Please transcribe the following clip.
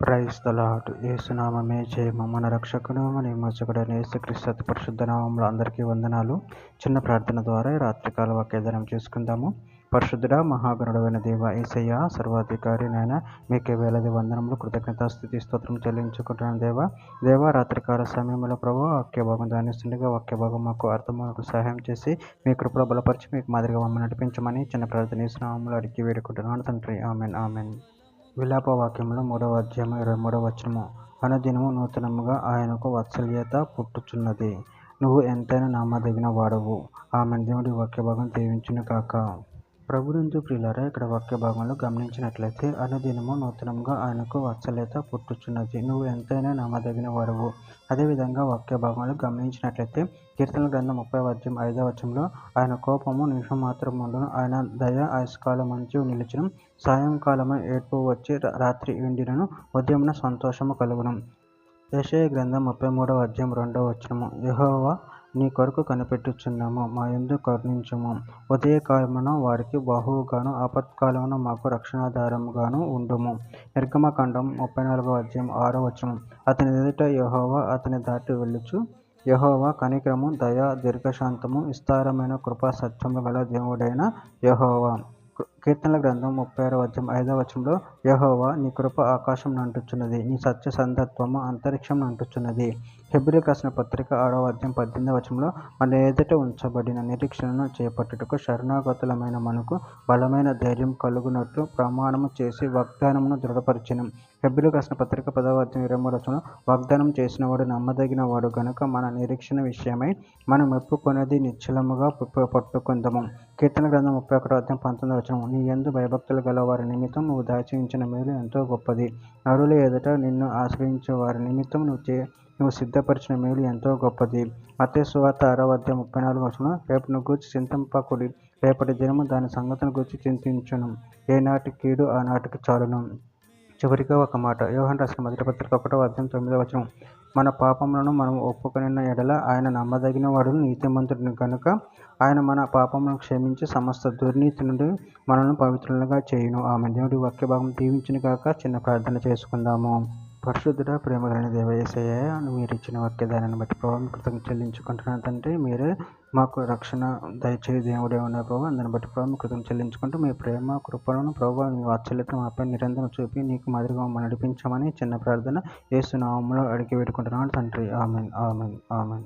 Praise the lord. యేసునామమే జయము. మన రక్షకుడు మన విమోచకుడైన యేసుక్రీస్తు అతి పరిశుద్ధ నామములో అందరికీ వందనాలు. చిన్న ప్రార్థన ద్వారా ఈ రాత్రికాల వాక్యదానం చేసుకుందాము. పరిశుద్ధుడా మహాగణుడైన దేవ యేసయ్య సర్వాధికారి నాయన మీకే వేలది వందనములు కృతజ్ఞతాస్తుతి స్తోత్రం చెల్లించుకుంటున్నాను దేవ రాత్రికాల సమయంలో ప్రభు వాక్య భాగం ధ్యానిస్తుండగా వాక్య భాగం మాకు అర్థమవుకు సహాయం చేసి మీ కృపలో బలపరిచి మీకు మాదిరిగా మమ్మల్ని నడిపించమని చిన్న ప్రార్థన యేసునామములో అడిగి వేడుకుంటున్నాను తండ్రి. Amen amen. విలాప వాక్యంలో 3వ అధ్యాయం 23వ వచనము. అనుదినము నూతనముగా ఆయనకు వాత్సల్యత పుట్టుచున్నది. నువ్వు ఎంతైనా నమ్మదగిన వాడవు. ఆమెన్. దేవుడి వాక్య భాగం దీవించును కాక. ప్రభునందు ప్రియులారా, ఇక్కడ వాక్య భాగంలో గమనించినట్లయితే అనుదినము నూతనంగా ఆయనకు వాత్సల్యత పుట్టుచున్నది. నువ్వు ఎంతైనా నమ్మదగిన వాడవు. అదేవిధంగా వాక్య భాగంలో గమనించినట్లయితే కీర్తనల గ్రంథం 30వ అధ్యాయం 5వ వచనంలో ఆయన కోపము నిమిషం మాత్రం ఉండును, ఆయన దయ ఆయుష్కాలం మంచి నిలిచును, సాయంకాలము ఏడ్పు వచ్చి రాత్రి ఎండినను ఉదయమున సంతోషము కలుగును. యెషయా గ్రంథం 33వ అధ్యాయం 2వ వచనము. యెహోవా నీ కొరకు కనిపెట్టుచున్నాము, మా యందు కరుణించుము. ఉదయకాలమున వారికి బాహువుగాను ఆపత్కాలమున మాకు రక్షణాధారముగాను ఉండుము. నిర్గమకాండం 34వ అధ్యాయం 6వ వచనం. అతని ఎదుట యెహోవా అతని దాటి వెళ్ళుచు. యెహోవా కనికరము దయ దీర్ఘశాంతము విస్తారమైన కృపా సత్యము గల దేవుడైన యెహోవా. కీర్తనల గ్రంథం 36వ అధ్యాయం 5వ వచనంలో యెహోవా నీ కృప ఆకాశం నంటుచున్నది, నీ సత్య సంధత్వము అంతరిక్షం నంటుచున్నది. హెబ్రీయులకు రాసిన పత్రిక 6వ అధ్యాయం 18వ వచనంలో మన ఎదుట ఉంచబడిన నిరీక్షణను చేపట్టుటకు శరణాగతులమైన మనకు బలమైన ధైర్యం కలుగునట్లు ప్రమాణము చేసి వాగ్దానమును దృఢపరిచెను. హెబ్రీయులకు రాసిన పత్రిక 10వ అధ్యాయం 23వ వచనంలో వాగ్దానం చేసినవాడు నమ్మదగిన వాడు గనుక మన నిరీక్షణ విషయమై మనం ఒప్పుకొనేది నిశ్చలముగా పట్టుకుందాము. కీర్తన గ్రంథం 31వ అధ్యాయం 19వ వచనం. నీ యందు భయభక్తులు గల వారి నిమిత్తం నువ్వు దాచించిన మేలు ఎంతో గొప్పది. నరుల ఎదుట నిన్ను ఆశ్రయించే వారి నిమిత్తం నువ్వు సిద్ధపరిచిన మేలు ఎంతో గొప్పది. మత్తయి సువార్త 6వ అధ్యాయం 34వ వచనం. రేపును గూర్చి చింతింపకుడి, రేపటి దినము దాని సంగతిని గూర్చి చింతించును. ఏనాటి కీడు ఆనాటికి చాలును. చివరిగా ఒక మాట. యోహాను రాసిన మొదటి పత్రిక 1వ అధ్యాయం 9వ వచనం. మన పాపములను మనం ఒప్పుకొనిన ఎడల ఆయన నమ్మదగిన వాడును నీతిమంతుడు కనుక ఆయన మన పాపములను క్షమించి సమస్త దుర్నీతి నుండి మనల్ని పవిత్రులుగా చేయును. ఆమె. దేవుడి వాక్య భాగం దీవించును కాక. చిన్న ప్రార్థన చేసుకుందాము. పరిశుద్ధుడ ప్రేమ కలిగిన దేవ యేసయ్య, మీరు ఇచ్చిన వాక్యదానాన్ని బట్టి ప్రభావం కృతజ్ఞత చెల్లించుకుంటున్నాను తండ్రి. మీరే మాకు రక్షణ దయచేయి దేవుడే ఉన్న ప్రభావ, అందరిని బట్టి ప్రభావం కృతజ్ఞత చెల్లించుకుంటూ మీ ప్రేమ కృపలను ప్రభావ మీ వాత్సల్యతను మాపై నిరంతరం చూపి నీకు మాదిరిగా మమ్మల్ని నడిపించమని చిన్న ప్రార్థన యేసు నామములో అడిగి పెట్టుకుంటున్నాను తండ్రి. Amen amen amen.